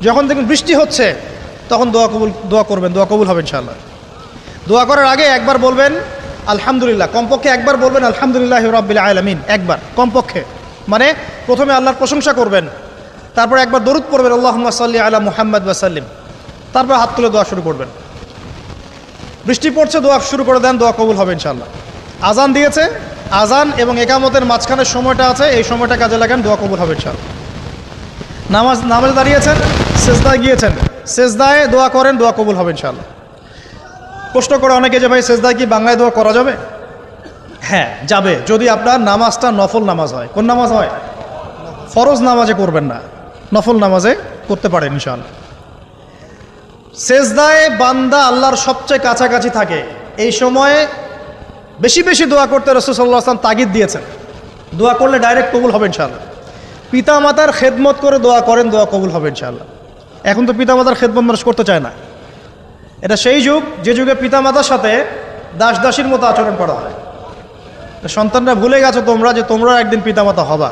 যখন দেখবেন বৃষ্টি হচ্ছে তখন দোয়া করবেন, দোয়া কবুল হবে ইনশাআল্লাহ। দোয়া করার আগে একবার বলবেন আলহামদুলিল্লাহ, কমপক্ষে একবার বলবেন আলহামদুলিল্লাহি রাব্বিল আলামিন, একবার কমপক্ষে। মানে প্রথমে আল্লাহর প্রশংসা করবেন, তারপর একবার দরুদ পড়বেন আল্লাহুম্মা সাল্লি আলা মুহাম্মাদ ওয়া সাল্লিম, তারপর হাত তুলে দোয়া শুরু করবেন। বৃষ্টি পড়ছে, দোয়া শুরু করে দেন, দোয়া কবুল হবে ইনশাআল্লাহ। আজান দিয়েছে, আজান এবং একামতের মাঝখানের সময়টা আছে, এই সময়টা কাজে লাগান, দোয়া কবুল হবে ইনশাআল্লাহ। নামাজে দাঁড়িয়েছেন, সেজদায় গিয়েছেন, সেজদায় দোয়া করেন, দোয়া কবুল হবে ইনশাআল্লাহ। প্রশ্ন করে অনেকে যে ভাই সেজদায় কি বাংলায় দোয়া করা যাবে? হ্যাঁ যাবে, যদি আপনার নামাজটা নফল নামাজ হয়। কোন নামাজ হয়? ফরজ নামাজে করবেন না, নফল নামাজে করতে পারেন ইনশাআল্লাহ। সেজদায় বান্দা আল্লাহর সবচেয়ে কাছাকাছি থাকে, এই সময়ে বেশি বেশি দোয়া করতে রাসূল সাল্লাল্লাহু আলাইহি ওয়াসাল্লাম তাগিদ দিয়েছেন। দোয়া করলে ডাইরেক্ট কবুল হবে ইনশাআল্লাহ। পিতা মাতার খেদমত করে দোয়া করেন, দোয়া কবুল হবে ইনশাআল্লাহ। এখন তো পিতা মাতার খেদমত মানুষ করতে চায় না। এটা সেই যুগ যে যুগে পিতা মাতার সাথে দাস দাসীর মতো আচরণ করা হয়। সন্তানরা ভুলে গেছো তোমরা যে তোমরা একদিন পিতা মাতা হবা।